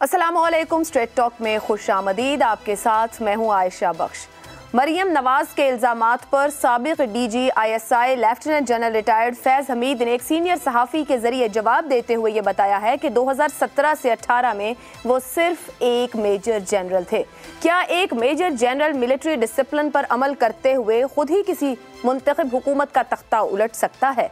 अस्सलामुअलैकुम। Straight talk में खुशामदीद। आपके साथ मैं हूं आयशा बख्श। मरियम नवाज के इल्जामात पर साबिक DG ISI lieutenant general retired Faiz Hameed ने एक सीनियर सहाफ़ी के जरिए जवाब देते हुए ये बताया है कि 2017 से 18 में वो सिर्फ एक मेजर जनरल थे। क्या एक मेजर जनरल मिलिट्री डिसिप्लिन पर अमल करते हुए खुद ही किसी मुंतखब हुकूमत का तख्ता उलट सकता है?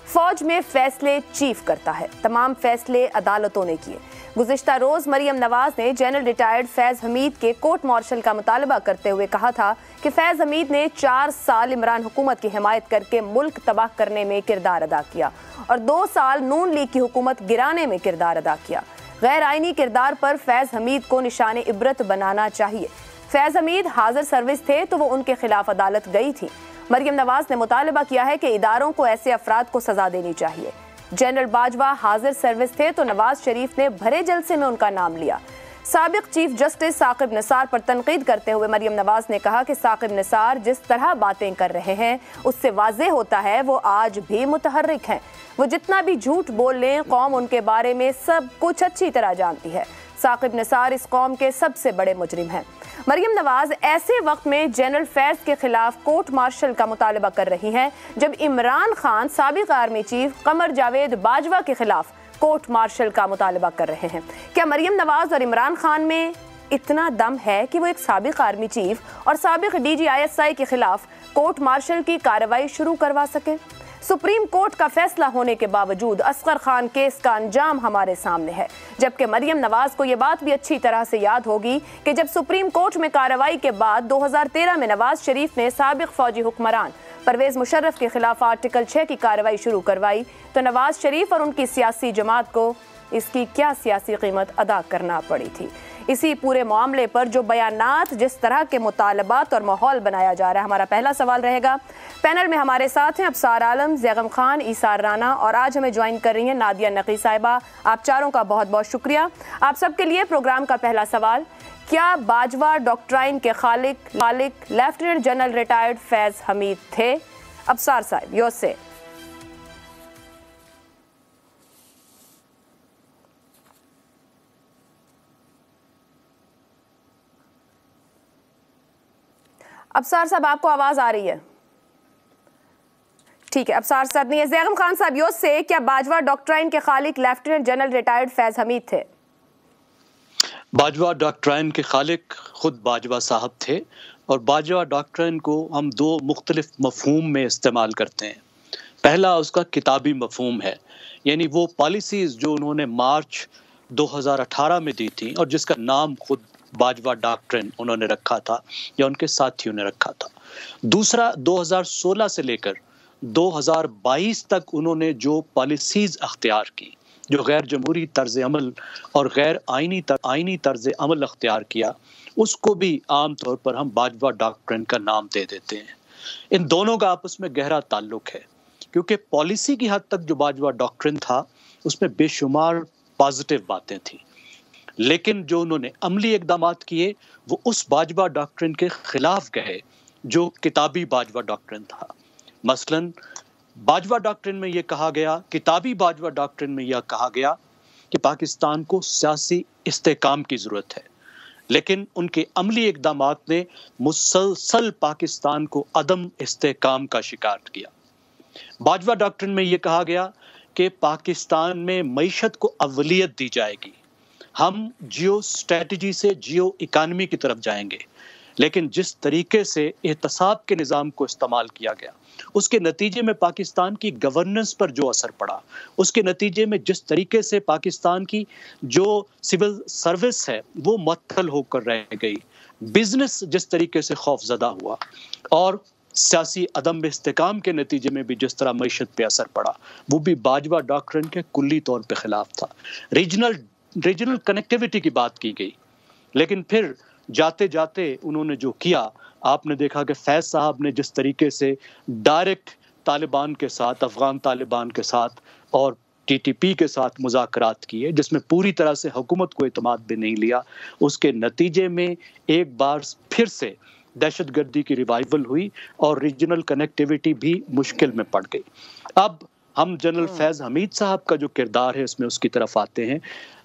फौज में फैसले चीफ करता है, तमाम फैसले अदालतों ने किए। गुज़िश्ता रोज़ मरियम नवाज ने जनरल रिटायर्ड फैज़ हमीद के कोर्ट मार्शल का मुतालबा करते हुए कहा था कि फैज़ हमीद ने 4 साल इमरान हुकूमत की हिमायत करके मुल्क तबाह करने में किरदार अदा किया और 2 साल नून लीग की हुकूमत गिराने में किरदार अदा किया। गैर आइनी किरदार पर फैज़ हमीद को निशाने इबरत बनाना चाहिए। फैज़ हमीद हाजिर सर्विस थे तो वो उनके खिलाफ अदालत गई थी। मरियम नवाज ने मुतालबा किया है कि इदारों को ऐसे अफराद को सजा देनी चाहिए। जनरल बाजवा हाजिर सर्विस थे तो नवाज शरीफ ने भरे जलसे में उनका नाम लिया। साबिक चीफ जस्टिस साकिब निसार पर तनकीद करते हुए मरियम नवाज ने कहा कि साकिब निसार जिस तरह बातें कर रहे हैं उससे वाज़ेह होता है वो आज भी मुतहर्रिक हैं। वो जितना भी झूठ बोल लें, कौम उनके बारे में सब कुछ अच्छी तरह जानती है। साकिब निसार इस कौम के सबसे बड़े मुजरिम हैं। मरियम नवाज ऐसे वक्त में जनरल फैज़ के खिलाफ कोर्ट मार्शल का मुतालबा कर रही हैं जब इमरान खान साबिक आर्मी चीफ कमर जावेद बाजवा के खिलाफ कोर्ट मार्शल का मुतालबा कर रहे हैं। क्या मरियम नवाज और इमरान खान में इतना दम है कि वो एक साबिक आर्मी चीफ और साबिक डीजी ISI के खिलाफ कोर्ट मार्शल की कार्रवाई शुरू करवा सके? सुप्रीम कोर्ट का फैसला होने के बावजूद असगर खान केस का अंजाम हमारे सामने है, जबकि मरियम नवाज को यह बात भी अच्छी तरह से याद होगी कि जब सुप्रीम कोर्ट में कार्रवाई के बाद 2013 में नवाज शरीफ ने साबिक फौजी हुक्मरान परवेज मुशर्रफ के खिलाफ आर्टिकल 6 की कार्रवाई शुरू करवाई तो नवाज शरीफ और उनकी सियासी जमात को इसकी क्या सियासी कीमत अदा करना पड़ी थी। इसी पूरे मामले पर जो बयानात, जिस तरह के मुतालबात और माहौल बनाया जा रहा है, हमारा पहला सवाल रहेगा। पैनल में हमारे साथ हैं अबसार आलम, ज़ैगम खान, ईसार राना और आज हमें ज्वाइन कर रही हैं नादिया नकी साहिबा। आप चारों का बहुत बहुत शुक्रिया। आप सबके लिए प्रोग्राम का पहला सवाल, क्या बाजवा डॉक्ट्राइन के खालिक lieutenant general retired Faiz Hamid थे? अबसार साहिब, योर से। अबसार साहब, आपको आवाज आ रही है? ठीक है, अबसार साहब नहीं है। ज़ैगम खान साहब, योर से, क्या बाजवा डॉक्ट्राइन के खालिक lieutenant general retired Faiz Hamid थे? बाजवा डॉक्ट्राइन के खालिक खुद बाजवा साहब थे और बाजवा डॉक्ट्राइन को हम 2 मुख्तलिफ मफहूम में इस्तेमाल करते हैं। पहला उसका किताबी मफहूम है, यानी वो पॉलिसीज़ जो उन्होंने मार्च 2018 में दी थी और जिसका नाम खुद बाजवा डॉक्ट्रिन उन्होंने रखा था या उनके साथियों ने रखा था। दूसरा, 2016 से लेकर 2022 तक उन्होंने जो पॉलिसीज़ अख्तियार की, जो गैर जमहूरी तर्ज अमल और गैर आइनी तर्ज अमल अख्तियार किया, उसको भी आम तौर पर हम बाजवा डॉक्ट्रिन का नाम दे देते हैं। इन दोनों का आपस में गहरा ताल्लुक है, क्योंकि पॉलिसी की हद तक जो बाजवा डॉक्ट्रिन था उसमें बेशुमार पॉजिटिव बातें थी, लेकिन जो उन्होंने अमली इक़दामात किए वो उस बाजवा डॉक्ट्रिन के खिलाफ गए जो किताबी बाजवा डॉक्ट्रिन था। मसलन बाजवा डॉक्ट्रिन में यह कहा गया, किताबी बाजवा डॉक्ट्रिन में यह कहा गया कि पाकिस्तान को सियासी इस्तेकाम की ज़रूरत है, लेकिन उनके अमली इक़दामात ने मुसलसल पाकिस्तान को अदम इस्तेकाम का शिकार किया। बाजवा डॉक्ट्रिन में यह कहा गया कि पाकिस्तान में मईशत को अव्वलियत दी जाएगी, हम जियो स्ट्रेटजी से जियो इकानमी की तरफ जाएंगे, लेकिन जिस तरीके से एहतसाब के निज़ाम को इस्तेमाल किया गया उसके नतीजे में पाकिस्तान की गवर्नेंस पर जो असर पड़ा, उसके नतीजे में जिस तरीके से पाकिस्तान की जो सिविल सर्विस है वो मुअत्तल होकर रह गई, बिजनेस जिस तरीके से खौफजदा हुआ और सियासी अदम इस्तेकाम के नतीजे में भी जिस तरह मईशत पे असर पड़ा, वो भी बाजवा डॉक्ट्रिन के कुल्ली तौर पे खिलाफ था। रीजनल कनेक्टिविटी की बात की गई, लेकिन फिर जाते जाते उन्होंने जो किया, आपने देखा कि फैज़ साहब ने जिस तरीके से डायरेक्ट तालिबान के साथ, अफगान तालिबान के साथ और TTP के साथ मुज़ाकरात किए, जिसमें पूरी तरह से हुकूमत को एतमाद भी नहीं लिया, उसके नतीजे में एक बार फिर से दहशतगर्दी की रिवाइवल हुई और रीजनल कनेक्टिविटी भी मुश्किल में पड़ गई। अब हम जनरल फैज़ हमीद साहब का जो किरदार है इसमें उसकी तरफ आते हैं।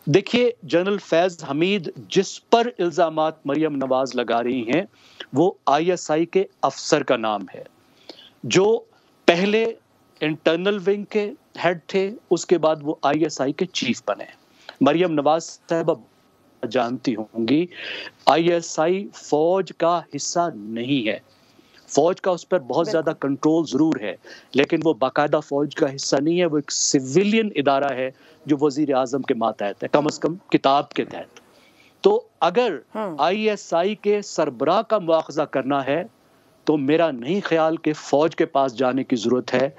देखिए, जनरल फैज हमीद जिस पर इल्जामात मरियम नवाज लगा रही हैं वो आईएसआई के अफसर का नाम है, जो पहले इंटरनल विंग के हेड थे, उसके बाद वो आईएसआई के चीफ बने। मरियम नवाज साहब जानती होंगी आईएसआई फौज का हिस्सा नहीं है, फौज का उस पर बहुत ज्यादा कंट्रोल जरूर है, लेकिन वो बाकायदा फौज का हिस्सा नहीं है, वो एक सिविलियन इदारा है जो वजीर आजम के मातहत है, कम से कम किताब के तहत। तो अगर आईएसआई के सरबराह का मुआखजा करना है तो मेरा नहीं ख्याल कि फौज के पास जाने की जरूरत है।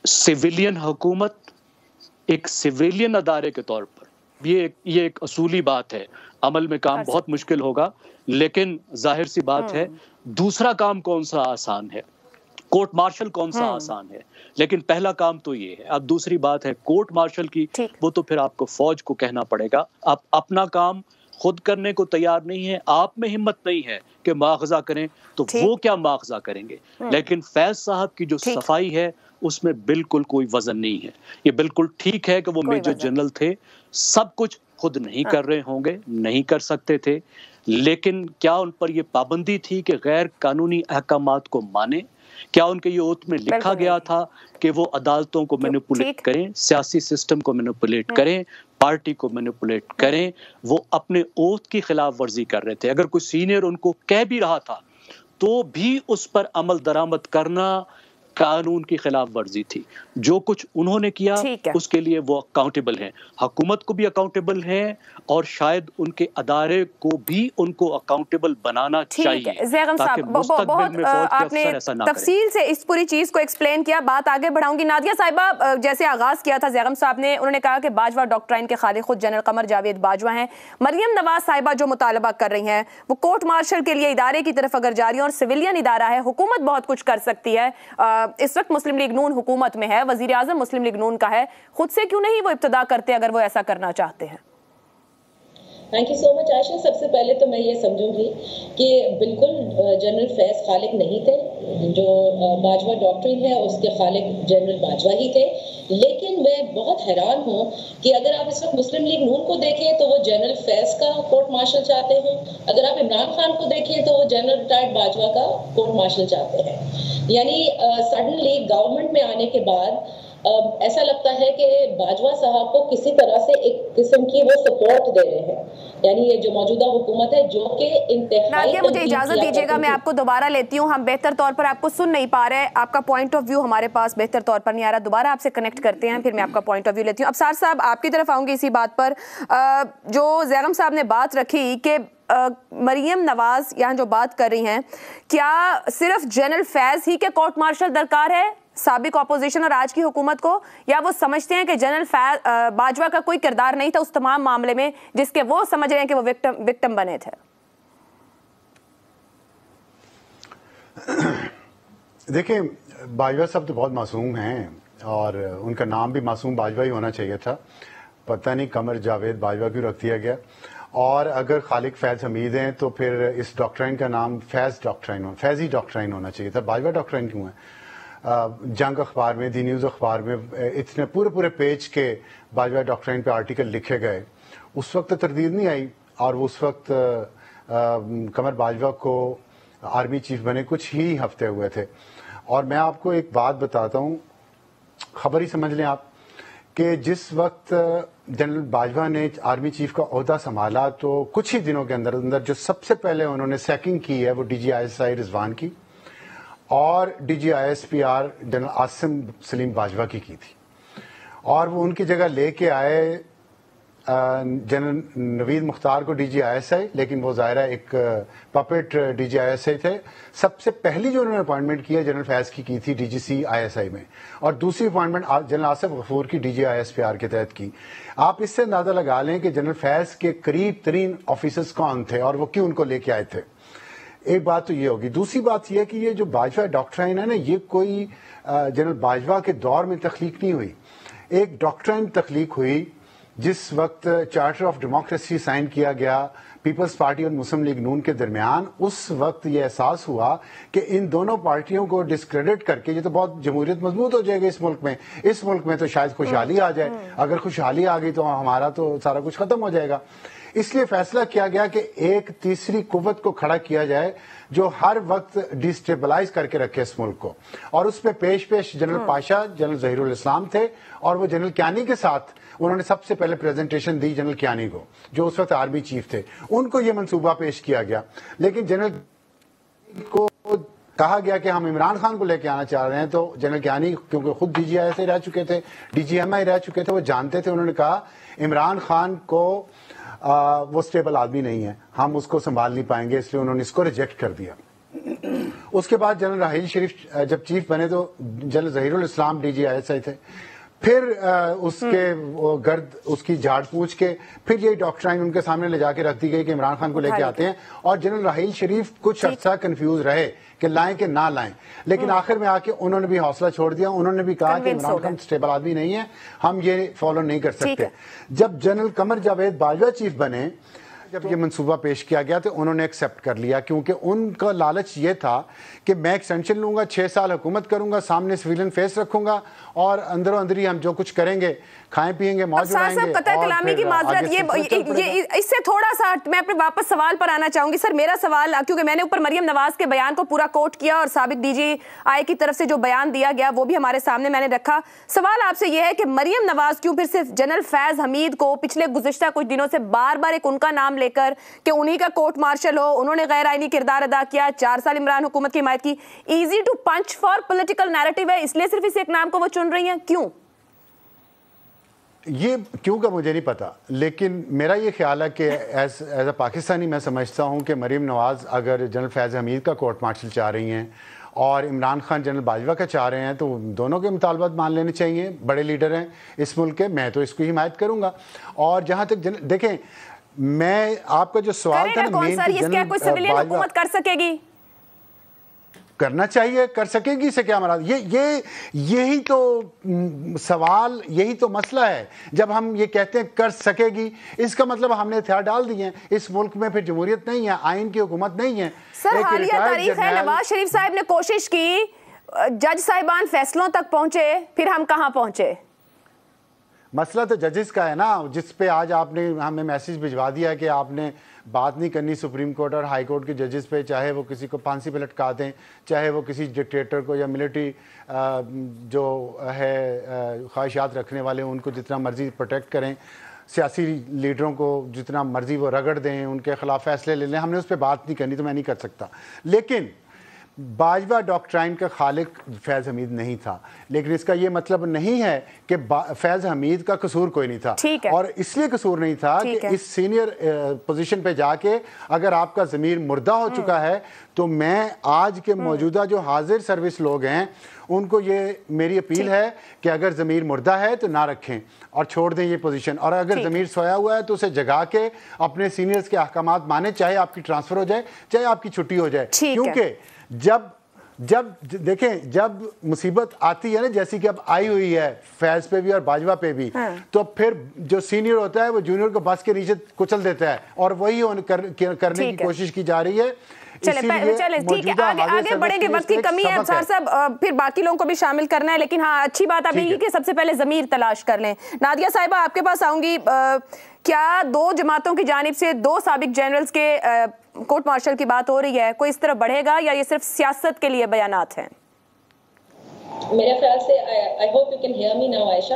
सिविलियन हुकूमत एक सिविलियन अदारे के तौर पर ये एक असूली बात है, अमल में काम बहुत मुश्किल होगा, लेकिन जाहिर सी बात है दूसरा काम कौन सा आसान है, कोर्ट मार्शल कौन सा आसान है, लेकिन पहला काम तो ये है। अब दूसरी बात है कोर्ट मार्शल की, वो तो फिर आपको फौज को कहना पड़ेगा। आप अपना काम खुद करने को तैयार नहीं है, आप में हिम्मत नहीं है कि मुआखजा करें, तो वो क्या मुआखजा करेंगे। लेकिन फैज साहब की जो सफाई है उसमें बिल्कुल कोई वजन नहीं है। ये बिल्कुल ठीक है कि वो मेजर जनरल थे, सब कुछ खुद नहीं कर रहे होंगे, नहीं कर सकते थे, लेकिन क्या उन पर ये पाबंदी थी कि गैर कानूनी अहकामात को माने? क्या उनके ये ओथ में लिखा गया था कि वो अदालतों को मैनिपुलेट करें, सियासी सिस्टम को मैनिपुलेट करें, पार्टी को मैनिपुलेट करें? वो अपने ओथ की खिलाफ वर्जी कर रहे थे। अगर कोई सीनियर उनको कह भी रहा था तो भी उस पर अमल दरामद करना कानून की खिलाफ वर्जी थी। जो कुछ उन्होंने किया उसके लिए वो अकाउंटेबल हैं, हुकूमत को भी अकाउंटेबल हैं, और शायद उनके अदारे को भी उनको अकाउंटेबल बनाना चाहिए। ज़ैगम साहब, बहुत आपने तफसील से इस पूरी चीज को एक्सप्लेन किया, बात आगे बढ़ाऊंगी। नादिया साहिबा, जैसे आगाज किया था ज़ैगम साहब ने, उन्होंने कहा कि बाजवा डॉक्ट्राइन के खालिक खुद जनरल कमर जावेद बाजवा हैं। मरियम नवाज साहिबा जो मुतालबा कर रही हैं वो कोर्ट मार्शल के लिए इदारे की तरफ अगर जा रही है, और सिविलियन इदारा है, हुकूमत बहुत कुछ कर सकती है। इस वक्त मुस्लिम लीग नून हुकूमत में है, वजीर आजम मुस्लिम लीग नून का है, खुद से क्यों नहीं वो इब्तिदा करते अगर वो ऐसा करना चाहते हैं? Thank you so much Ayesha. सबसे पहले तो मैं ये समझूंगी कि बिल्कुल जनरल फैज खालिक नहीं थे, जो बाजवा डॉक्ट्रिन है उसके खालिक जनरल बाजवा ही थे। लेकिन मैं बहुत हैरान हूँ कि अगर आप इस वक्त मुस्लिम लीग नून को देखें तो वो जनरल फैज का कोर्ट मार्शल चाहते हैं, अगर आप इमरान खान को देखें तो वो जनरल रिटायर्ड बाजवा का कोर्ट मार्शल चाहते हैं। यानी सडनली गवर्नमेंट में आने के बाद ऐसा लगता है कि बाजवा साहब को किसी तरह से एक किस्म की वो सपोर्ट दे रहे हैं, यानी ये जो मौजूदा हुकूमत है जो कि इंतहाई। मुझे इजाजत दीजिएगा, मैं आपको दोबारा लेती हूँ, हम बेहतर तौर पर आपको सुन नहीं पा रहे, आपका पॉइंट ऑफ व्यू हमारे पास बेहतर तौर पर नहीं आ रहा, दोबारा आपसे कनेक्ट करते हैं, फिर मैं आपका पॉइंट ऑफ व्यू लेती हूँ। अफसार साहब, आपकी तरफ आऊंगी इसी बात पर। जो ज़ैगम साहब ने बात रखी कि मरियम नवाज यहाँ जो बात कर रही हैं, क्या सिर्फ जनरल फैज ही के कोर्ट मार्शल दरकार है साबिक ऑपोजिशन और आज की हुकूमत को, या वो समझते हैं कि जनरल बाजवा का कोई किरदार नहीं था उस तमाम मामले में जिसके वो समझ रहे हैं कि वो विक्टिम बने थे? देखिए, बाजवा साहब तो बहुत मासूम हैं और उनका नाम भी मासूम बाजवा ही होना चाहिए था, पता नहीं कमर जावेद बाजवा क्यों रख दिया गया। और अगर खालिक फैज हमीद हैं तो फिर इस डॉक्ट्राइन का नाम फैजी डॉक्ट्राइन होना चाहिए था, बाजवा डॉक्ट्राइन क्यों है? जंग अखबार में, दी न्यूज़ अखबार में इतने पूरे पेज के बाजवा डॉक्ट्राइन पे आर्टिकल लिखे गए। उस वक्त तरदीद नहीं आई, और उस वक्त कमर बाजवा को आर्मी चीफ बने कुछ ही हफ्ते हुए थे। और मैं आपको एक बात बताता हूँ, खबर ही समझ लें आप, कि जिस वक्त जनरल बाजवा ने आर्मी चीफ का ओहदा संभाला तो कुछ ही दिनों के अंदर जो सबसे पहले उन्होंने सैकिंग की है वो DGISI रिजवान की और DGISPR जनरल आसिम सलीम बाजवा की थी, और वो उनकी जगह लेके आए जनरल नवीद मुख्तार को DGISI, लेकिन वो ज़ाहिर है एक पपेट DGISI थे। सबसे पहली जो उन्होंने अपॉइंटमेंट की है जनरल फैज की थी DGC ISI में, और दूसरी अपॉइंटमेंट जनरल आसिफ गफूर की DGISPR के तहत की। आप इससे अंदाजा लगा लें कि जनरल फैज के करीब तरीन ऑफिसर्स कौन थे और वो क्यों उनको लेके आए थे। एक बात तो ये होगी। दूसरी बात यह कि ये जो बाजवा डॉक्ट्राइन है ना, ये कोई जनरल बाजवा के दौर में तख्लीक नहीं हुई, एक डॉक्ट्राइन तख्लीक हुई जिस वक्त चार्टर ऑफ डेमोक्रेसी साइन किया गया पीपल्स पार्टी और मुस्लिम लीग नून के दरमियान, उस वक्त ये एहसास हुआ कि इन दोनों पार्टियों को डिस्क्रेडिट करके ये तो बहुत जमहूरियत मजबूत हो जाएगी इस मुल्क में। इस मुल्क में तो शायद खुशहाली आ जाए, अगर खुशहाली आ गई तो हमारा तो सारा कुछ खत्म हो जाएगा। इसलिए फैसला किया गया कि एक तीसरी कुव्वत को खड़ा किया जाए जो हर वक्त डिस्टेबलाइज करके रखे इस मुल्क को, और उसमें पेश जनरल पाशा, जनरल जहीरुल इस्लाम थे, और वो जनरल कियानी के साथ उन्होंने सबसे पहले प्रेजेंटेशन दी जनरल कियानी को, जो उस वक्त आर्मी चीफ थे। उनको ये मंसूबा पेश किया गया, लेकिन जनरल को कहा गया कि हम इमरान खान को लेके आना चाह रहे हैं। तो जनरल कियानी क्योंकि खुद DGI से रह चुके थे, DGMI रह चुके थे, वो जानते थे। उन्होंने कहा इमरान खान को वो स्टेबल आदमी नहीं है, हम उसको संभाल नहीं पाएंगे, इसलिए उन्होंने इसको रिजेक्ट कर दिया। उसके बाद जनरल राहील शरीफ जब चीफ बने तो जनरल जहीरुल इस्लाम DGI थे। फिर उसके गर्द उसकी झाड़ पूछ के फिर यही डॉक्ट्राइन उनके सामने ले जाके रख दी गई कि इमरान खान को लेके आते हैं, और जनरल राहील शरीफ कुछ अर्सा कंफ्यूज रहे कि लाएं कि ना लाएं, लेकिन आखिर में आके उन्होंने भी हौसला छोड़ दिया। उन्होंने भी कहा कि इमरान खान स्टेबल आदमी नहीं है, हम ये फॉलो नहीं कर सकते। जब जनरल कमर जावेद बाजवा चीफ बने, जब ये मंसूबा पेश किया गया तो उन्होंने एक्सेप्ट कर लिया, क्योंकि उनका लालच ये था कि मैं एक्सटेंशन लूंगा, 6 साल हुकूमत करूंगा, सामने सिविलियन फेस रखूंगा, और अंदरों अंदर ही हम जो कुछ करेंगे, खाएं पिएंगे, मौज उड़ाएंगे। कलामी की माजरत, ये इससे थोड़ा सा मैं अपने वापस सवाल पर आना चाहूंगी। सर मेरा सवाल, क्योंकि मैंने ऊपर मरियम नवाज के बयान को पूरा कोट किया और साबिक DGI की तरफ से जो बयान दिया गया वो भी हमारे सामने मैंने रखा। सवाल आपसे यह है कि मरियम नवाज क्यों फिर से जनरल फैज हमीद को पिछले गुज़िश्ता कुछ दिनों से बार बार एक उनका नाम लेकर कि उन्हीं का कोर्ट मार्शल हो, उन्होंने गैर आईनी किरदार अदा किया, 4 साल इमरान हुकूमत की हिमायत की, easy to punch for political narrative है, इसलिए सिर्फ इस एक नाम को वो चुन रही हैं? क्यों? ये क्यों का मुझे नहीं पता, लेकिन मेरा ये ख्याल है कि एज अ पाकिस्तानी मैं समझता हूँ कि मरियम नवाज अगर जनरल फैज़ हमीद का कोर्ट मार्शल चाह रही हैं और इमरान खान जनरल बाजवा का चाह रहे हैं, तो दोनों के मुतालबात मान लेने चाहिए। बड़े लीडर हैं इस मुल्क के, मैं तो इसकी हिमायत करूँगा। और जहाँ तक देखें, मैं आपका जो सवाल था ना, हुकूमत कर सकेगी, करना चाहिए, कर सकेगी से क्या मराद? यही तो सवाल, यही तो मसला है। जब हम ये कहते हैं कर सकेगी, इसका मतलब हमने हथियार डाल दिए हैं। इस मुल्क में फिर जमहूरियत नहीं है, आइन की हुकूमत नहीं है। सर हालिया तारीख है, नवाज शरीफ साहब ने कोशिश की, जज साहिबान फैसलों तक पहुंचे, फिर हम कहां पहुंचे? मसला तो जजेस का है ना, जिस पे आज आपने हमें मैसेज भिजवा दिया है कि आपने बात नहीं करनी सुप्रीम कोर्ट और हाई कोर्ट के जजेस पे, चाहे वो किसी को फांसी पे लटका दें, चाहे वो किसी डिक्टेटर को या मिलिट्री जो है ख्वाहिशात रखने वाले उनको जितना मर्जी प्रोटेक्ट करें, सियासी लीडरों को जितना मर्जी वो रगड़ दें, उनके खिलाफ फैसले ले लें। हमने उस पर बात नहीं करनी, तो मैं नहीं कर सकता। लेकिन बाजवा डॉक्ट्राइन का खालिक फैज़ हमीद नहीं था, लेकिन इसका ये मतलब नहीं है कि फैज़ हमीद का कसूर कोई नहीं था। और इसलिए कसूर नहीं था कि इस सीनियर पोजीशन पे जाके अगर आपका ज़मीर मुर्दा हो चुका है, तो मैं आज के मौजूदा जो हाजिर सर्विस लोग हैं उनको ये मेरी अपील है कि अगर ज़मीर मुर्दा है तो ना रखें और छोड़ दें ये पोजीशन, और अगर ज़मीर सोया हुआ है तो उसे जगा के अपने सीनियर्स के अहकामात माने, चाहे आपकी ट्रांसफ़र हो जाए, चाहे आपकी छुट्टी हो जाए। क्योंकि जब देखें, जब मुसीबत आती है ना, जैसी कि अब आई हुई है फैज पे भी और बाजवा पे भी, तो फिर जो सीनियर होता है वो जूनियर को बस के नीचे कुचल देता है, और वही करने की कोशिश की जा रही है। चले ठीक है, आगे बढ़ेंगे, वक्त की कमी है अफसार साहब, फिर बाकी लोगों को भी शामिल करना है, लेकिन हाँ अच्छी बात अभी कि सबसे पहले ज़मीर तलाश कर लें। नादिया साहिबा आपके पास आऊंगी, क्या 2 जमातों की जानिब से 2 साबिक जनरल्स के कोर्ट मार्शल की बात हो रही है, कोई इस तरफ बढ़ेगा या ये सिर्फ सियासत के लिए बयानात हैं? मेरे ख्याल से I hope you can hear me now Ayesha,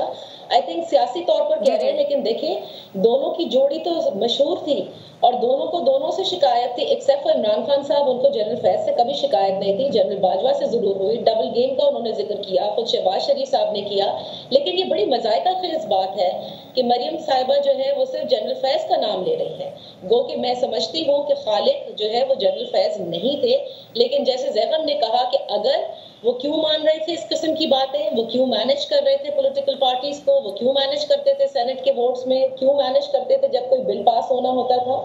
I think सियासी तौर पर कह रहे हैं, लेकिन देखिए दोनों की जोड़ी तो मशहूर थी और दोनों को दोनों से शिकायत थी, एक्सेप्ट फॉर इमरान खान साहब, उनको जनरल फैज से कभी शिकायत नहीं थी। जनरल बाजवा से जरूर हुई, डबल गेम का उन्होंने जिक्र किया, खुद शहबाज शरीफ साहब ने किया, लेकिन ये बड़ी मजायका खेज बात है कि मरियम साहिबा जो है वो सिर्फ जनरल फैज का नाम ले रही है। गो कि मैं समझती हूँ कि खालिक जो है वो जनरल फैज नहीं थे, लेकिन जैसे जैगम ने कहा कि अगर वो क्यों मान रहे थे इस किस्म की बातें, वो क्यों मैनेज कर रहे थे पॉलिटिकल पार्टीज को, वो क्यों मैनेज करते थे सेनेट के वोट्स में, क्यों मैनेज करते थे जब कोई बिल पास होना होता था,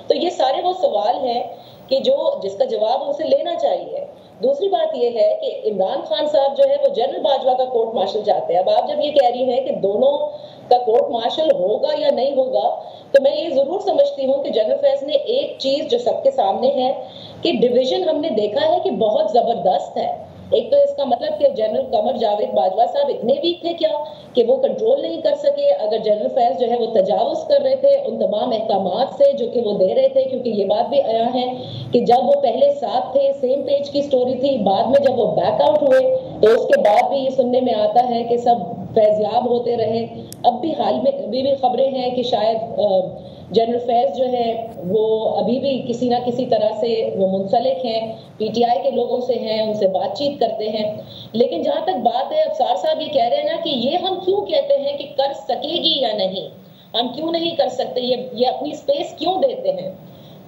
तो ये सारे वो सवाल हैं कि जिसका जवाब उनसे लेना चाहिए। दूसरी बात यह है कि इमरान खान साहब जो है वो जनरल बाजवा का कोर्ट मार्शल चाहते हैं। अब आप जब ये कह रही हैं कि दोनों का कोर्ट मार्शल होगा या नहीं होगा, तो मैं ये जरूर समझती हूँ कि जनरल फैज ने एक चीज जो सबके सामने है कि डिवीजन हमने देखा है कि बहुत जबरदस्त है। एक तो इसका मतलब कि जनरल कमर जावेद बाजवा साहब इतने वीक थे क्या कि वो कंट्रोल नहीं कर सके। अगर जनरल फैज जो है वो तजावुज कर रहे थे उन तमाम अहकामात से जो कि वो दे रहे थे, क्योंकि ये बात भी आया है कि जब वो पहले साथ थे, सेम पेज की स्टोरी थी, बाद में जब वो बैकआउट हुए तो उसके बाद भी ये सुनने में आता है कि सब फैज़याब होते रहे। अब भी हाल में अभी भी खबरें हैं कि शायद जनरल फैज जो है वो अभी भी किसी ना किसी तरह से वो मुंसलिक हैं, पीटीआई के लोगों से हैं, उनसे बातचीत करते हैं। लेकिन जहां तक बात है, अफसार साहब ये कह रहे हैं ना कि ये हम क्यों कहते हैं कि कर सकेगी या नहीं, हम क्यों नहीं कर सकते, ये अपनी स्पेस क्यों देते हैं।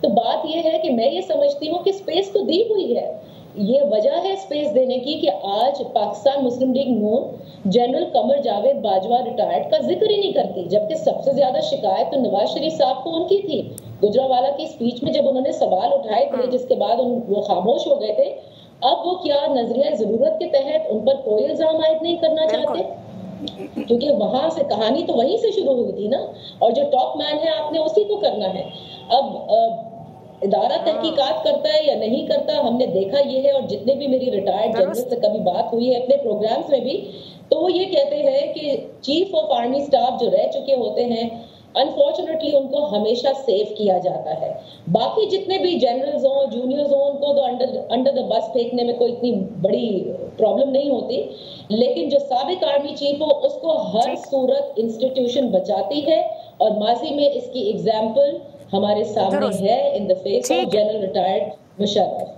तो बात ये है कि मैं ये समझती हूँ कि स्पेस तो दी हुई है। ये वजह है स्पेस देने की कि आज पाकिस्तान मुस्लिम लीग नून जनरल कमर जावेद बाजवा रिटायर्ड का जिक्र ही नहीं करती, जबकि सबसे ज्यादा शिकायत तो नवाज शरीफ साहब को उनकी थी। गुजरावाला की स्पीच में जब उन्होंने सवाल उठाए थे, जिसके बाद वो खामोश हो गए थे, अब वो क्या नजरिया जरूरत के तहत उन पर कोई इल्जाम आयद नहीं करना चाहते, क्योंकि वहां से कहानी तो वहीं से शुरू हुई थी ना, और जो टॉप मैन है आपने उसी को करना है। अब इदारा तहकीकात करता है या नहीं करता, हमने देखा ये है। और जितने भी मेरी रिटायर्ड जनरल से कभी बात हुई है अपने प्रोग्राम्स में भी, तो वो ये कहते हैं कि चीफ ऑफ आर्मी स्टाफ जो रह चुके होते हैं, अनफॉर्चुनेटली उनको हमेशा सेव किया जाता है। बाकी जितने भी जनरल्स हो, जूनियर्स हो, उनको तो अंडर द बस फेंकने में कोई इतनी बड़ी प्रॉब्लम नहीं होती, लेकिन जो साबिक आर्मी चीफ हो उसको हर सूरत इंस्टीट्यूशन बचाती है। और माजी में इसकी एग्जाम्पल हमारे सामने है in the face of general retired Musharraf.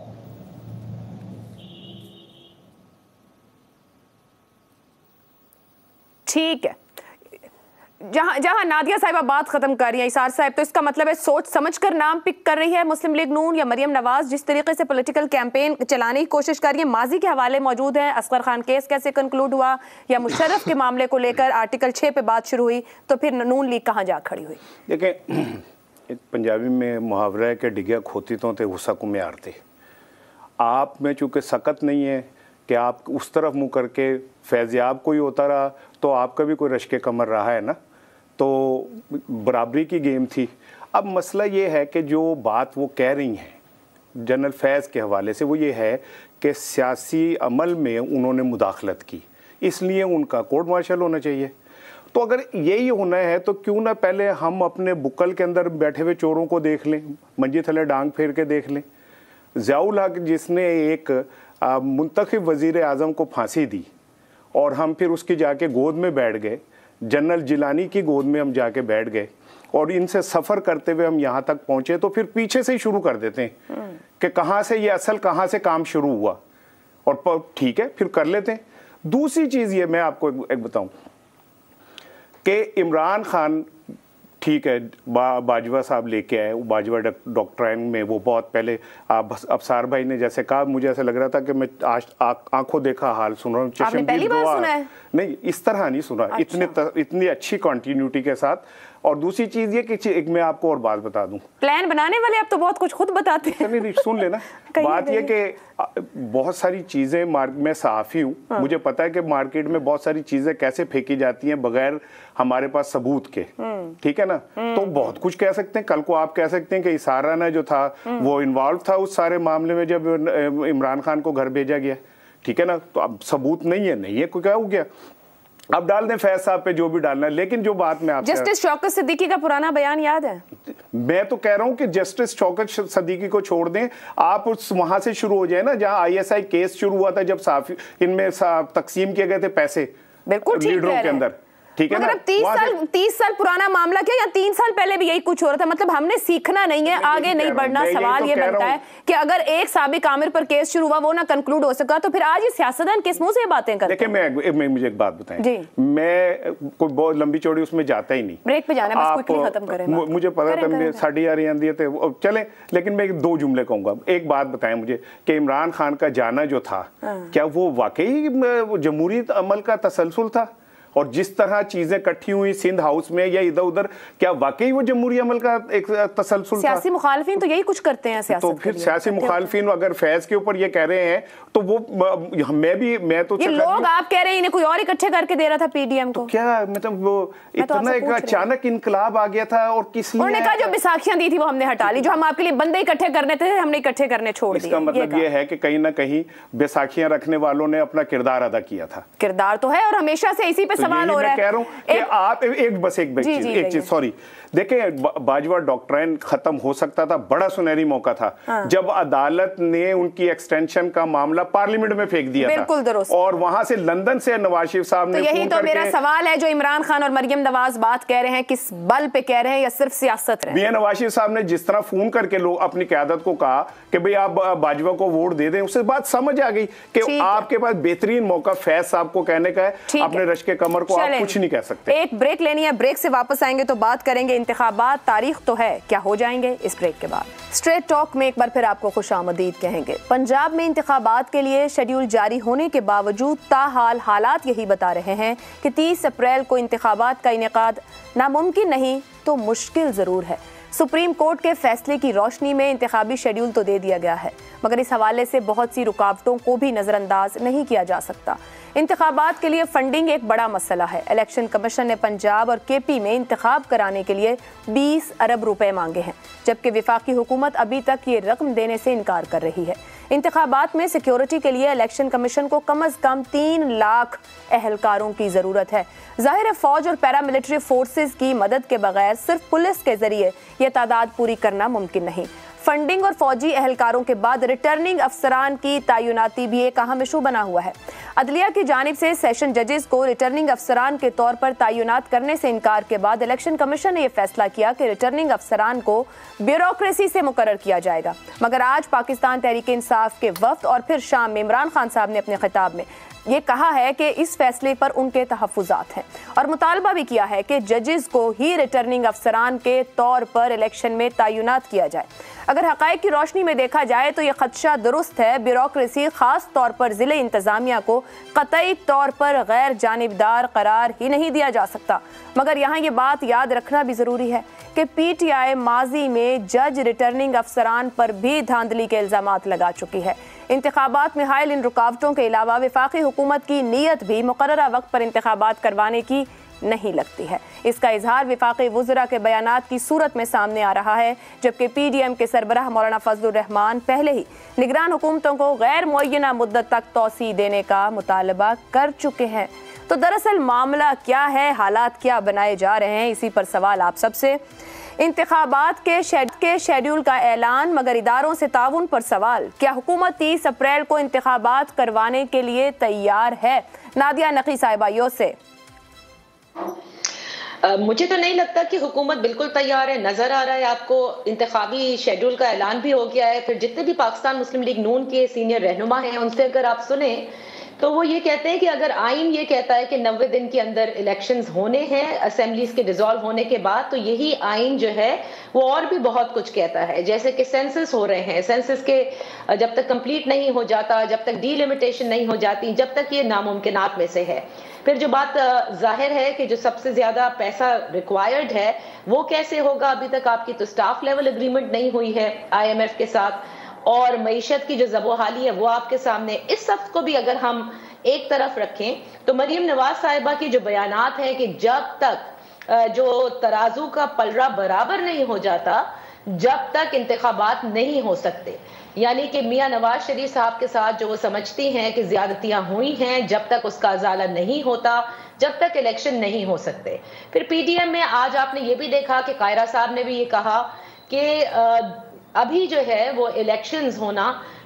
ठीक है, जहां नादिया साहिबा बात खत्म कर रही है इसार साहब, तो इसका मतलब है सोच समझकर नाम पिक कर रही है मुस्लिम लीग नून, या मरियम नवाज जिस तरीके से पॉलिटिकल कैंपेन चलाने की कोशिश कर रही है। माजी के हवाले मौजूद हैं, असगर खान केस कैसे कंक्लूड हुआ, या मुशर्रफ के मामले को लेकर आर्टिकल 6 पे बात शुरू हुई, तो फिर नून लीग कहाँ जा खड़ी हुई। देखिए, पंजाबी में मुहावरा है कि डिग्या खोती तो गुस्सा को में आरते। आप में चूँकि सकत नहीं है कि आप उस तरफ मुँह करके फैज़याब कोई होता रहा, तो आपका भी कोई रश्के कमर रहा है ना, तो बराबरी की गेम थी। अब मसला ये है कि जो बात वो कह रही हैं जनरल फैज़ के हवाले से, वो ये है कि सियासी अमल में उन्होंने मुदाखलत की, इसलिए उनका कोर्ट मार्शल होना चाहिए। तो अगर यही होना है तो क्यों ना पहले हम अपने बुक्कल के अंदर बैठे हुए चोरों को देख लें, मंजी थले डांग फेर के देख लें। ज़ियाउल हक जिसने एक मुंतखब वज़ीर आज़म को फांसी दी और हम फिर उसकी जाके गोद में बैठ गए, जनरल जिलानी की गोद में हम जाके बैठ गए और इनसे सफ़र करते हुए हम यहाँ तक पहुँचे, तो फिर पीछे से ही शुरू कर देते हैं कि कहाँ से ये असल कहाँ से काम शुरू हुआ, और ठीक है फिर कर लेते हैं। दूसरी चीज़ ये मैं आपको एक बताऊँ कि इमरान खान ठीक है बाजवा साहब लेके आए, वो बाजवा डॉक्ट्राइन में वो बहुत पहले अफसार भाई ने जैसे कहा, मुझे ऐसा लग रहा था कि मैं आज आंखों देखा हाल सुन रहा हूँ, पहली बार सुना है? नहीं, इस तरह नहीं सुना। अच्छा। इतनी अच्छी कंटिन्यूटी के साथ। और दूसरी चीज ये कि एक मैं आपको और बात बता दूं, प्लान बनाने वाले आप तो बहुत कुछ खुद बताते हैं। नहीं सुन लेना बात ये कि बहुत सारी चीजें मैं सहाफी हूँ, हाँ। मुझे पता है कि मार्केट में बहुत सारी चीजें कैसे फेंकी जाती हैं बगैर हमारे पास सबूत के, ठीक है ना। तो बहुत कुछ कह सकते हैं। कल को आप कह सकते हैं कि इसारा ने जो था वो इन्वॉल्व था उस सारे मामले में जब इमरान खान को घर भेजा गया, ठीक है ना। तो अब सबूत नहीं है कोई, क्या हो गया, अब डाल दें फैज साहब पे जो भी डालना है। लेकिन जो बात में आपसे, जस्टिस शौकत सिद्दीकी का पुराना बयान याद है? मैं तो कह रहा हूं कि जस्टिस शौकत सिद्दीकी को छोड़ दें, आप उस वहां से शुरू हो जाए ना जहां आईएसआई केस शुरू हुआ था, जब साफी इनमें तकसीम किए गए थे पैसे लीडरों के अंदर, ठीक है ना। 30 साल पुराना मामला क्या, या 3 साल पहले भी यही कुछ हो रहा था। मतलब हमने सीखना नहीं है, आगे नहीं बढ़ना। सवाल ये बनता है कि अगर एक साबिक आमिर पर केस शुरू हुआ, वो ना कंक्लूड हो सका, तो फिर आज ये सियासतदान किस मुंह से बातें करते हैं? देखिए मुझे एक बात बताएं, मैं कोई बहुत लंबी चौड़ी उसमें जाता ही नहीं, ब्रेक पे जाना है, बस क्विकली खत्म करें। मुझे पता था साड़ी आ रही आंदी है तो चले, लेकिन मैं 2 जुमले कहूंगा। एक बात बताएं मुझे कि इमरान खान का जाना जो था, क्या वो वाकई जमहूरियत अमल का तसलसल था? और जिस तरह चीजें इकट्ठी हुई सिंध हाउस में या इधर उधर, क्या वाकई वो जमहूरी अमल का एक तसलसल था? सियासी मुखालफिन तो यही कुछ करते हैं सियासत तो फिर सियासी मुखालफिन अगर फैज के ऊपर ये कह रहे हैं तो वो मैं तो ये लोग आप कह रहे हैं इन्हें कोई और इकट्ठे करके दे रहा था पीडीएम को, तो क्या मतलब वो इतना एक अचानक इनकलाब आ गया था और किस लिए? उन्होंने कहा जो बैसाखियां दी थी वो हमने हटा ली, जो हम आपके लिए बंदे इकट्ठे करने थे हमने इकट्ठे करने छोड़ दिए। इसका मतलब ये है कि कहीं ना कहीं बैसाखियां रखने वालों ने अपना किरदार अदा किया था। किरदार तो है और हमेशा से इसी पे सवाल हो रहा है। कह रहा हूं कि आप एक चीज सॉरी देखिए, बाजवा डॉक्ट्राइन खत्म हो सकता था, बड़ा सुनहरी मौका था जब अदालत ने उनकी एक्सटेंशन का मामला पार्लियामेंट में फेंक दिया था और वहां से लंदन से नवाज शरीफ साहब ने यही तो मेरा सवाल है, जो इमरान खान और मरियम नवाज बात कह रहे हैं किस बल पे कह रहे हैं या सिर्फ सियासत रहे? मियां नवाज शरीफ साहब ने जिस तरह फोन करके लोग अपनी क़यादत को कहा कि भाई आप बाजवा को वोट दे दें, उससे बात समझ आ गई कि आपके पास बेहतरीन मौका फैज साहब को कहने का है, अपने रश्के कमर को आप कुछ नहीं कह सकते। एक ब्रेक लेनी है, ब्रेक से वापस आएंगे तो बात करेंगे इंतखाबात, तारीख तो है, क्या हो जाएंगे इस ब्रेक के बाद। स्ट्रेट टॉक में एक बार फिर आपको खुशामदीद कहेंगे। पंजाब में इंतखाबात के लिए शेड्यूल जारी होने के बावजूद ताहाल हालात यही बता रहे हैं कि 30 अप्रैल को इंतखाबात का इनेकाद नामुमकिन नहीं तो मुश्किल जरूर है। सुप्रीम कोर्ट के फैसले की रोशनी में इंतखाबी शेड्यूल तो दे दिया गया है, मगर इस हवाले से बहुत सी रुकावटों को भी नज़रअंदाज नहीं किया जा सकता। इंतखाबात के लिए फंडिंग एक बड़ा मसला है। इलेक्शन कमीशन ने पंजाब और केपी में इंतखाब कराने के लिए 20 अरब रुपए मांगे हैं, जबकि वफाकी हुकूमत अभी तक ये रकम देने से इनकार कर रही है। इंतखाबात में सिक्योरिटी के लिए इलेक्शन कमीशन को कम अज कम 3 लाख एहलकारों की जरूरत है। जाहिर है फौज और पैरामिलिट्री फोर्सेस की मदद के बगैर सिर्फ पुलिस के जरिए यह तादाद पूरी करना मुमकिन नहीं। फंडिंग और फौजी एहलकारों के बाद रिटर्निंग अफसरान की तैनाती भी एक अहम इशू बना हुआ है। अदलिया की जानिब से सेशन जजेस को रिटर्निंग अफसरान के तौर पर तैनात करने से इनकार के बाद इलेक्शन कमीशन ने यह फैसला किया कि रिटर्निंग अफसरान को ब्यूरोक्रेसी से मुकर्रर किया जाएगा। मगर आज पाकिस्तान तहरीक इंसाफ के वफ्द और फिर शाम में इमरान खान साहब ने अपने खिताब में ये कहा है कि इस फैसले पर उनके तहफ़्फ़ुज़ात हैं और मुतालबा भी किया है कि जजेस को ही रिटर्निंग अफसरान के तौर पर इलेक्शन में तैनात किया जाए। अगर हक़ाइक़ की रोशनी में देखा जाए तो यह खदशा दुरुस्त है। ब्यूरोक्रेसी ख़ास तौर पर ज़िले इंतज़ामिया को क़तई तौर पर गैर जानिबदार करार ही नहीं दिया जा सकता। मगर यहाँ ये बात याद रखना भी ज़रूरी है कि PTI माजी में जज रिटर्निंग अफसरान पर भी धांधली के इल्ज़ामात लगा चुकी है। इंतखाबात में हायल इन रुकावटों के अलावा वफाकी हुकूमत की नीयत भी मुकर्ररा वक्त पर इंतखाबात करवाने की नहीं लगती है। इसका इजहार वफाकी वज़रा के बयानात की सूरत में सामने आ रहा है, जबकि PDM के सरबराह मौलाना फजलुर रहमान पहले ही निगरान हुकूमतों को गैर मुअय्यना मुद्दत तक तौसी देने का मुतालबा कर चुके हैं। तो दरअसल मामला क्या है, हालात क्या बनाए जा रहे हैं, इसी पर सवाल आप सबसे। इंतखाबात के शेड्यूल का ऐलान मगर इदारों से ताउन पर सवाल। क्या हुकूमत 30 अप्रैल को इंतखाबात करवाने के लिए तैयार है? नादिया नकी साहिबा से। मुझे तो नहीं लगता कि हुकूमत बिल्कुल तैयार है। नजर आ रहा है आपको इंतखाबी शेड्यूल का ऐलान भी हो गया है। फिर जितने भी पाकिस्तान मुस्लिम लीग नून के सीनियर रहनुमा हैं उनसे अगर आप सुने तो वो ये कहते हैं कि अगर आइन ये कहता है कि 90 दिन के अंदर इलेक्शंस होने हैं असेंबलीज के डिसॉल्व होने के बाद, तो यही आइन जो है वो और भी बहुत कुछ कहता है। जैसे कि सेंसस हो रहे हैं, सेंसस के जब तक कंप्लीट नहीं हो जाता, जब तक डीलिमिटेशन नहीं हो जाती, जब तक ये नामुमकिनात में से है। फिर जो बात जाहिर है कि जो सबसे ज्यादा पैसा रिक्वायर्ड है वो कैसे होगा, अभी तक आपकी तो स्टाफ लेवल एग्रीमेंट नहीं हुई है IMF के साथ, और मईशत की जो ज़बोहाली है वो आपके सामने। इस सब को भी अगर हम एक तरफ रखें तो मरियम नवाज साहिबा की जो बयानात हैं कि जब तक जो तराजू का पलड़ा बराबर नहीं हो जाता जब तक इंतखाबात नहीं हो सकते, यानी कि मियां नवाज शरीफ साहब के साथ जो वो समझती हैं कि ज्यादतियां हुई हैं, जब तक उसका अजाला नहीं होता जब तक इलेक्शन नहीं हो सकते। फिर PDM में आज आपने ये भी देखा कि कायरा साहब ने भी ये कहा कि अभी जो है वो इलेक्शंस होना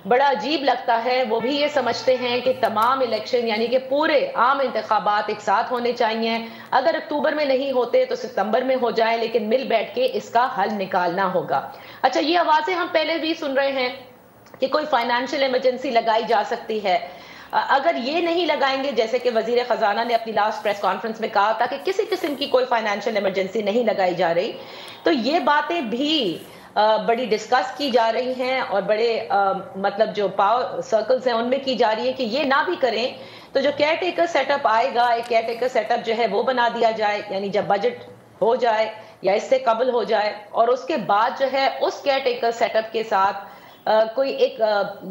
बड़ा अजीब लगता है। वो भी ये समझते हैं कि तमाम इलेक्शन यानी कि पूरे आम इंतखाबात एक साथ होने चाहिए। अगर अक्टूबर में नहीं होते तो सितंबर में हो जाए, लेकिन मिल बैठ के इसका हल निकालना होगा। अच्छा, ये आवाजें हम पहले भी सुन रहे हैं कि कोई फाइनेंशियल इमरजेंसी लगाई जा सकती है। अगर ये नहीं लगाएंगे, जैसे कि वजीर खजाना ने अपनी लास्ट प्रेस कॉन्फ्रेंस में कहा था कि किसी किस्म की कोई फाइनेंशियल इमरजेंसी नहीं लगाई जा रही, तो ये बातें भी बड़ी डिस्कस की जा रही हैं और बड़े मतलब जो पावर सर्कल्स हैं उनमें की जा रही है कि ये ना भी करें तो जो केयर टेकर सेटअप आएगा, एक केयर टेकर सेटअप जो है वो बना दिया जाए, यानी जब बजट हो जाए या इससे कबल हो जाए, और उसके बाद जो है उस केयर टेकर सेटअप के साथ कोई एक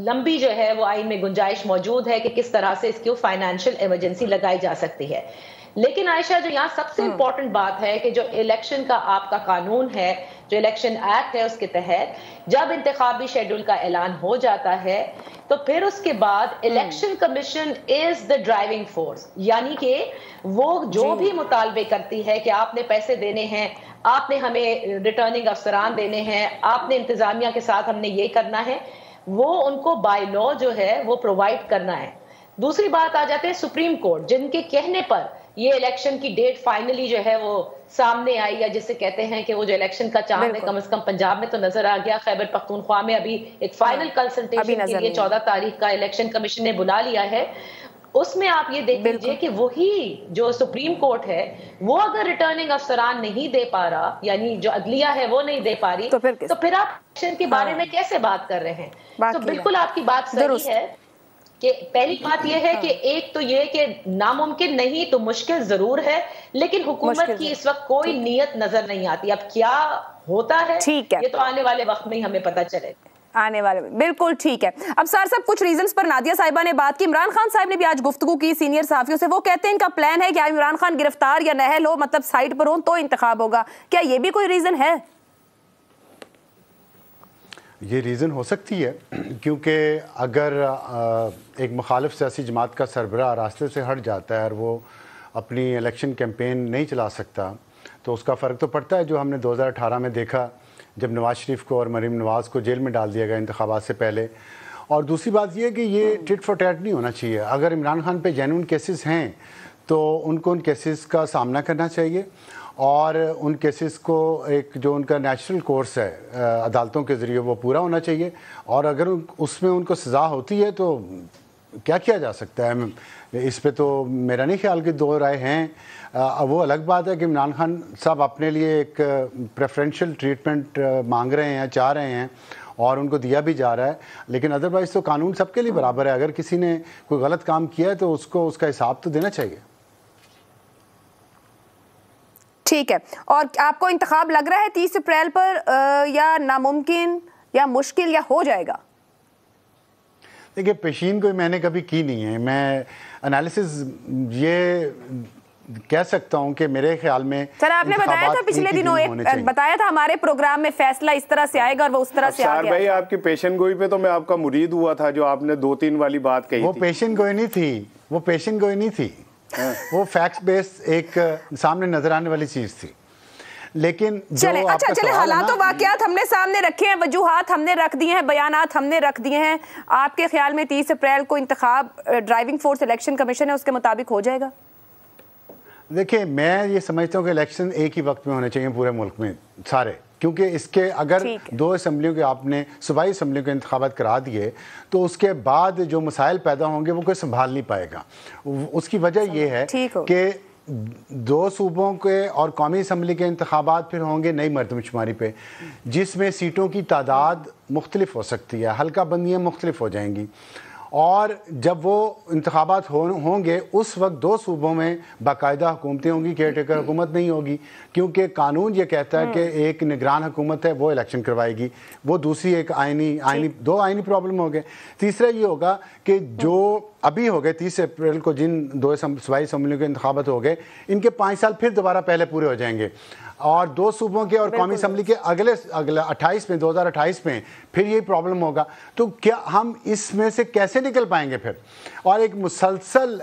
लंबी जो है वो आइन में गुंजाइश मौजूद है कि किस तरह से इसकी फाइनेंशियल इमरजेंसी लगाई जा सकती है। लेकिन आयशा, जो यहाँ सबसे इंपॉर्टेंट बात है कि जो इलेक्शन का आपका कानून है, जो इलेक्शन एक्ट है, उसके तहत जब इंतखाबी शेड्यूल का ऐलान हो जाता है तो फिर उसके बाद election commission is the driving force, यानी कि वो जो भी मुतालबे करती है कि आपने पैसे देने हैं, आपने हमें रिटर्निंग अफसरान देने हैं, आपने इंतजामिया के साथ हमने ये करना है, वो उनको बाय लॉ जो है वो प्रोवाइड करना है। दूसरी बात आ जाती है सुप्रीम कोर्ट, जिनके कहने पर ये इलेक्शन की डेट फाइनली जो है वो सामने आई, या जिसे कहते हैं कि वो जो इलेक्शन का चांद है कम से कम पंजाब में तो नजर आ गया, खैबर पख्तूनख्वा में अभी एक फाइनल कंसल्टेशन के लिए 14 तारीख का इलेक्शन कमीशन ने बुला लिया है। उसमें आप ये देख लीजिए कि वही जो सुप्रीम कोर्ट है वो अगर रिटर्निंग अफसरान नहीं दे पा रहा, यानी जो अदलिया है वो नहीं दे पा रही, तो फिर आप इलेक्शन के बारे में कैसे बात कर रहे हैं? तो बिल्कुल आपकी बात सही है कि पहली बात यह है कि एक तो ये कि नामुमकिन नहीं तो मुश्किल जरूर है, लेकिन हुकूमत की इस वक्त कोई नीयत नजर नहीं आती। अब क्या होता है ये तो आने वाले वक्त में ही हमें पता चलेगा। आने वाले, बिल्कुल ठीक है। अब सर सब कुछ रीजंस पर नादिया साहिबा ने बात की, इमरान खान साहब ने भी आज गुफ्तगू की सीनियर सहाफियों से। वो कहते हैं इनका प्लान है कि इमरान खान गिरफ्तार या नहल हो, मतलब साइड पर हो, तो इंतखाब होगा। क्या ये भी कोई रीजन है? ये रीज़न हो सकती है, क्योंकि अगर एक मुखालिफ सियासी जमात का सरबराह रास्ते से हट जाता है और वो अपनी इलेक्शन कैंपेन नहीं चला सकता, तो उसका फ़र्क तो पड़ता है। जो हमने 2018 में देखा जब नवाज़ शरीफ को और मरीम नवाज़ को जेल में डाल दिया गया इंतखाबात से पहले। और दूसरी बात यह कि ये टिट फॉर टैट नहीं होना चाहिए। अगर इमरान खान पे जेन्युइन केसेस हैं तो उनको उन केसेस का सामना करना चाहिए और उन केसेस को एक जो उनका नेचुरल कोर्स है अदालतों के ज़रिए वो पूरा होना चाहिए। और अगर उसमें उनको सज़ा होती है तो क्या किया जा सकता है, इस पे तो मेरा नहीं ख्याल कि दो राय हैं। वो अलग बात है कि इमरान खान साहब अपने लिए एक प्रेफरेंशियल ट्रीटमेंट मांग रहे हैं, चाह रहे हैं और उनको दिया भी जा रहा है, लेकिन अदरवाइज़ तो कानून सबके लिए बराबर है। अगर किसी ने कोई गलत काम किया है तो उसको उसका हिसाब तो देना चाहिए। ठीक है, और आपको इंतखाब लग रहा है 30 अप्रैल पर या नामुमकिन या मुश्किल या हो जाएगा? देखिए, पेशीन कोई मैंने कभी की नहीं है। मैं एनालिसिस ये कह सकता हूं कि मेरे ख्याल में सर आपने बताया था पिछले दिनों, एक बताया था हमारे प्रोग्राम में फैसला इस तरह से आएगा और वो उस तरह से आ गया। भाई आपकी पेशन गोई पे तो मैं आपका मुरीद हुआ था, जो आपने 2-3 वाली बात कही। वो पेशन गोई नहीं थी, वो पेशन गोई नहीं थी, वो फैक्ट बेस्ड एक सामने नजर आने वाली चीज थी। लेकिन चले हालात और वाकयात हमने सामने रखे हैं, वजूहात हमने रख दिए हैं, बयानात हमने रख दिए हैं। आपके ख्याल में 30 अप्रैल को इंतखाब ड्राइविंग फोर्स इलेक्शन कमीशन है उसके मुताबिक हो जाएगा? देखिए, मैं ये समझता हूँ कि इलेक्शन एक ही वक्त में होने चाहिए पूरे मुल्क में सारे, क्योंकि इसके अगर 2 असम्बलियों के आपने सूबाई असम्बलियों के इंतखाबात करा दिए तो उसके बाद जो मसाइल पैदा होंगे वो कोई संभाल नहीं पाएगा। उसकी वजह यह है कि 2 सूबों के और कौमी असम्बली के इंतखाबात फिर होंगे नई मरदमशुमारी पे, जिसमें सीटों की तादाद मुख्तलिफ हो सकती है, हल्का बंदियाँ मुख्तलिफ हो जाएंगी। और जब वो इंतखाबात होंगे उस वक्त 2 सूबों में बाकायदा हुकूमतें होंगी, केयर टेकर हुकूमत नहीं होगी, क्योंकि कानून ये कहता है कि एक निगरान हुकूमत है वो इलेक्शन करवाएगी। वो दूसरी एक आइनी 2 आइनी प्रॉब्लम हो गए। तीसरा ये होगा कि जो अभी हो गए 30 अप्रैल को जिन 2 सूबाई असम्बलियों के इंतखाबात हो गए, इनके 5 साल फिर दोबारा पहले पूरे हो जाएंगे और 2 सूबों के और कौमी असम्बली के अगले 28 में 2028 में फिर यही प्रॉब्लम होगा। तो क्या हम इसमें से कैसे निकल पाएंगे फिर? और एक मुसलसल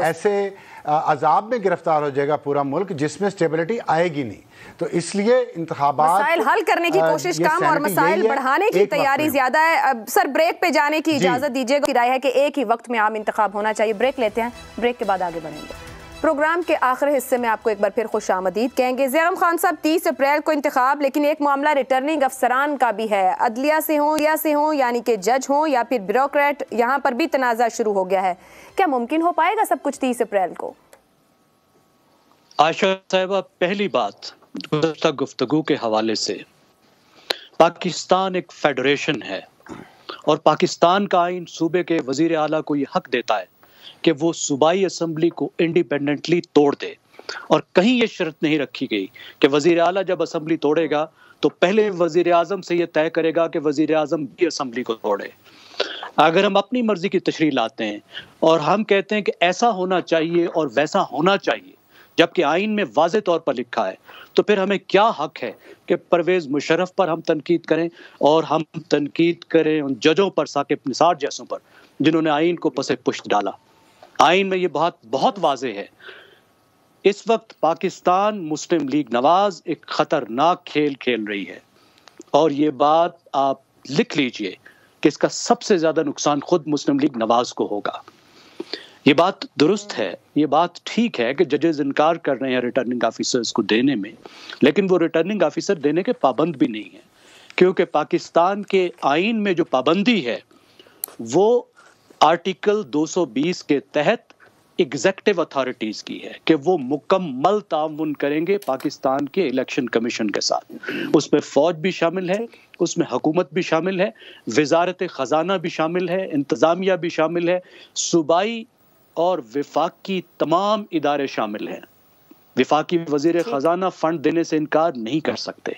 ऐसे अजाब में गिरफ्तार हो जाएगा पूरा मुल्क जिसमें स्टेबिलिटी आएगी नहीं। तो इसलिए इंतखाबात मसाइल हल करने की कोशिश कम और मसाइल बढ़ाने की तैयारी ज्यादा है। अब सर ब्रेक पे जाने की इजाजत दीजिएगा। राय है कि एक ही वक्त में आम इंतखाब होना चाहिए। ब्रेक लेते हैं, ब्रेक के बाद आगे बढ़ेंगे। प्रोग्राम के आखिरी हिस्से में आपको एक बार फिर खुशामदीद कहेंगे। ज़ैगम खान साहब, 30 अप्रैल को इंतखाब, लेकिन एक मामला रिटर्निंग अफसरान का भी है, अदलिया से हो यानी कि जज हो या फिर ब्यूरोक्रेट, यहाँ पर भी तनाज़ा शुरू हो गया है। क्या मुमकिन हो पाएगा सब कुछ 30 अप्रैल को? आयशा साहिबा, पहली बात गुज़श्ता गुफ्तगू के हवाले से, पाकिस्तान एक फेडरेशन है और पाकिस्तान का आइन सूबे के वजीर आला को ये हक देता है कि वो सूबाई असम्बली को इंडिपेंडेंटली तोड़ दे, और कहीं ये शर्त नहीं रखी गई कि वजीर आला जब असम्बली तोड़ेगा तो पहले वजीर आजम से ये तय करेगा कि वजीर आजम भी असम्बली को तोड़े। अगर हम अपनी मर्जी की तशरीह लाते हैं और हम कहते हैं कि ऐसा होना चाहिए और वैसा होना चाहिए, जबकि आइन में वाज़े तौर पर लिखा है, तो फिर हमें क्या हक है कि परवेज़ मुशर्रफ पर हम तनकीद करें और हम तनकीद करें उन जजों पर, साकिब निसार जैसों पर, जिन्होंने आइन को पसे पुश्त डाला। आइन में ये बात बहुत वाज़े है। इस वक्त पाकिस्तान मुस्लिम लीग नवाज एक खतरनाक खेल खेल रही है, और ये बात आप लिख लीजिए कि इसका सबसे ज्यादा नुकसान खुद मुस्लिम लीग नवाज को होगा। ये बात दुरुस्त है, ये बात ठीक है कि जजेस इनकार कर रहे हैं रिटर्निंग ऑफिसर्स को देने में, लेकिन वो रिटर्निंग ऑफिसर देने के पाबंद भी नहीं है, क्योंकि पाकिस्तान के आइन में जो पाबंदी है वो आर्टिकल 220 के तहत एग्जेक्टिव अथॉरिटीज की है कि वो मुकम्मल ताउन करेंगे पाकिस्तान के इलेक्शन कमीशन के साथ। उसमें फौज भी शामिल है, उसमें हुकूमत भी शामिल है, वजारत खजाना भी शामिल है, इंतजामिया भी शामिल है, सूबाई और विफाकी तमाम इदारे शामिल हैं। विफाकी वजीर खजाना फंड देने से इनकार नहीं कर सकते,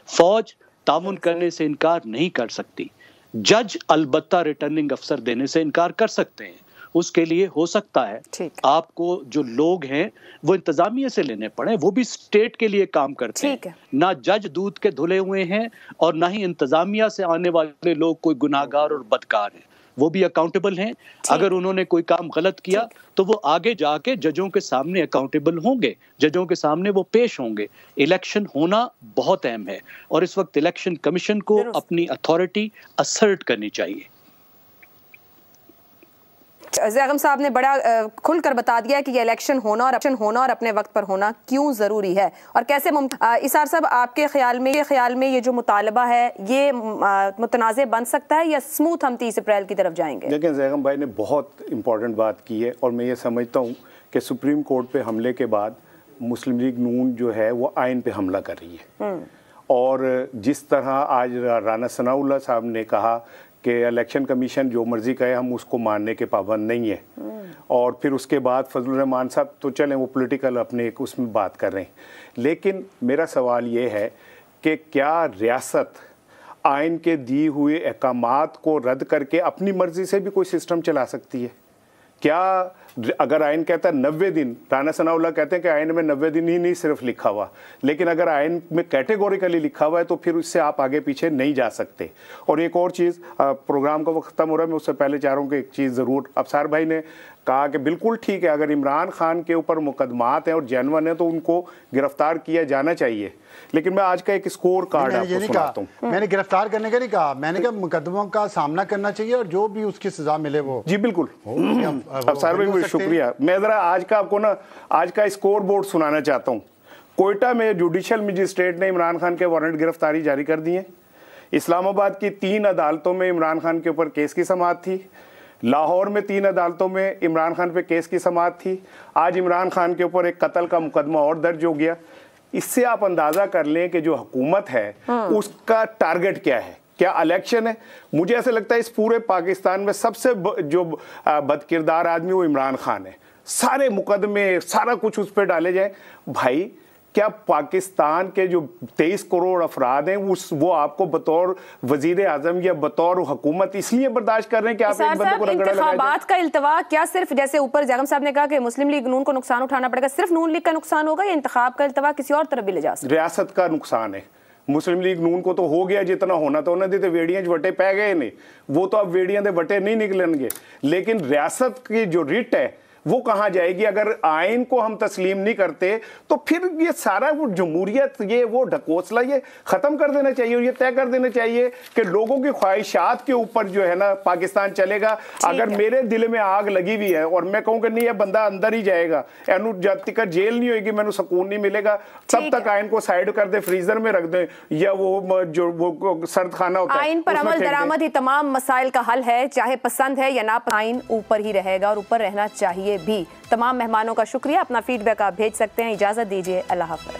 फौज ताउन करने से इनकार नहीं कर सकती, जज अलबत्ता रिटर्निंग अफसर देने से इनकार कर सकते हैं। उसके लिए हो सकता है आपको जो लोग हैं वो इंतजामिया से लेने पड़े, वो भी स्टेट के लिए काम करते हैं। ना जज दूध के धुले हुए हैं और ना ही इंतजामिया से आने वाले लोग कोई गुनाहगार और बदकार हैं, वो भी अकाउंटेबल हैं। अगर उन्होंने कोई काम गलत किया तो वो आगे जाके जजों के सामने अकाउंटेबल होंगे, जजों के सामने वो पेश होंगे। इलेक्शन होना बहुत अहम है, और इस वक्त इलेक्शन कमीशन को अपनी अथॉरिटी असर्ट करनी चाहिए। ज़ैगम साहब ने बड़ा खुलकर बता दिया कि ये इलेक्शन होना और अपने वक्त पर होना क्यों ज़रूरी है और कैसे इसार साहब, आपके ख्याल में ये जो मुतालबा है ये मुतनाज़े बन सकता है या स्मूथ हम 30 अप्रैल की तरफ जाएंगे? लेकिन ज़ैगम भाई ने बहुत इंपॉर्टेंट बात की है, और मैं ये समझता हूँ कि सुप्रीम कोर्ट पे हमले के बाद मुस्लिम लीग नून जो है वो आइन पे हमला कर रही है। और जिस तरह आज राना सनाउल्लाह साहब ने कहा कि इलेक्शन कमीशन जो मर्जी कहे हम उसको मानने के पाबंद नहीं है, और फिर उसके बाद फजलुर रहमान साहब तो चलें वो पॉलिटिकल अपने एक उसमें बात कर रहे हैं, लेकिन मेरा सवाल ये है कि क्या रियासत आइन के दिए हुए अहकामात को रद्द करके अपनी मर्जी से भी कोई सिस्टम चला सकती है? क्या अगर आइन कहता है 90 दिन, राना सनाउल्लाह कहते हैं कि आइन में 90 दिन ही नहीं सिर्फ लिखा हुआ, लेकिन अगर आइन में कैटेगोरिकली लिखा हुआ है तो फिर उससे आप आगे पीछे नहीं जा सकते। और एक और चीज़, प्रोग्राम का वक्त ख़त्म हो रहा है, मैं उससे पहले चाह रहा हूँ कि एक चीज़ ज़रूर, अफसार भाई ने कहा कि बिल्कुल ठीक है, अगर इमरान खान के ऊपर मुकदमात हैं और जेन्युइन है तो उनको गिरफ्तार किया जाना चाहिए, लेकिन मैं आज का एक स्कोर कार्ड आपको सुनाता हूं। मैंने गिरफ्तार करने का नहीं कहा, मैंने कहा मुकदमों का सामना करना चाहिए और जो भी उसकी सजा मिले वो। जी बिल्कुल, अफसार भाई बहुत शुक्रिया। मैं जरा आज का आपको ना आज का स्कोर बोर्ड सुनाना चाहता हूँ। कोयटा में जुडिशियल मजिस्ट्रेट ने इमरान खान के वारंट गिरफ्तारी जारी कर दिए। इस्लामाबाद की 3 अदालतों में इमरान खान के ऊपर केस की समाअत थी। लाहौर में 3 अदालतों में इमरान खान पे केस की समाअत थी। आज इमरान खान के ऊपर एक कत्ल का मुकदमा और दर्ज हो गया। इससे आप अंदाजा कर लें कि जो हुकूमत है उसका टारगेट क्या है, क्या इलेक्शन है। मुझे ऐसा लगता है इस पूरे पाकिस्तान में सबसे जो बदकिरदार आदमी वो इमरान खान है। सारे मुकदमे सारा कुछ उस पर डाले जाए। भाई क्या पाकिस्तान के जो 23 करोड़ अफराद हैं वो आपको बतौर वजीर आजम या बतौर हुकूमत इसलिए बर्दाश्त कर रहे हैं कि आप एक बंदे को रगड़ा लगाएं? इंतखाबात का इल्तवा क्या सिर्फ जैसे ऊपर ज़ैगम साहब ने कहा कि मुस्लिम लीग नून को नुकसान उठाना पड़ेगा, सिर्फ नून लीग का नुकसान होगा या इंतखाब का इल्तवा किसी और तरफ भी ले जा सकता है? रियासत का नुकसान है। मुस्लिम लीग नून को तो हो गया जितना होना था, उन्होंने तो वेड़ियां वटे पै गए नहीं, वो तो अब वेड़ियां दे वटे नहीं निकलेंगे। लेकिन रियासत की जो रिट है वो कहाँ जाएगी? अगर आइन को हम तस्लीम नहीं करते तो फिर ये सारा वो जमहूरियत ये वो ढकोसला ये खत्म कर देना चाहिए और ये तय कर देना चाहिए कि लोगों की ख्वाहिशात के ऊपर जो है ना पाकिस्तान चलेगा। अगर मेरे दिल में आग लगी हुई है और मैं कहूँ कि नहीं ये बंदा अंदर ही जाएगा, एनू जब तक जेल नहीं होगी मैंने सुकून नहीं मिलेगा, तब तक आइन को साइड कर दे, फ्रीजर में रख दे, या वो जो वो सर्द खाना होता है आइन पर अमल दरामद ही तमाम मसाइल का हल है, चाहे पसंद है या ना। आइन ऊपर ही रहेगा और ऊपर रहना चाहिए भी। तमाम मेहमानों का शुक्रिया। अपना फीडबैक आप भेज सकते हैं। इजाजत दीजिए, अल्लाह हाफ़िज़।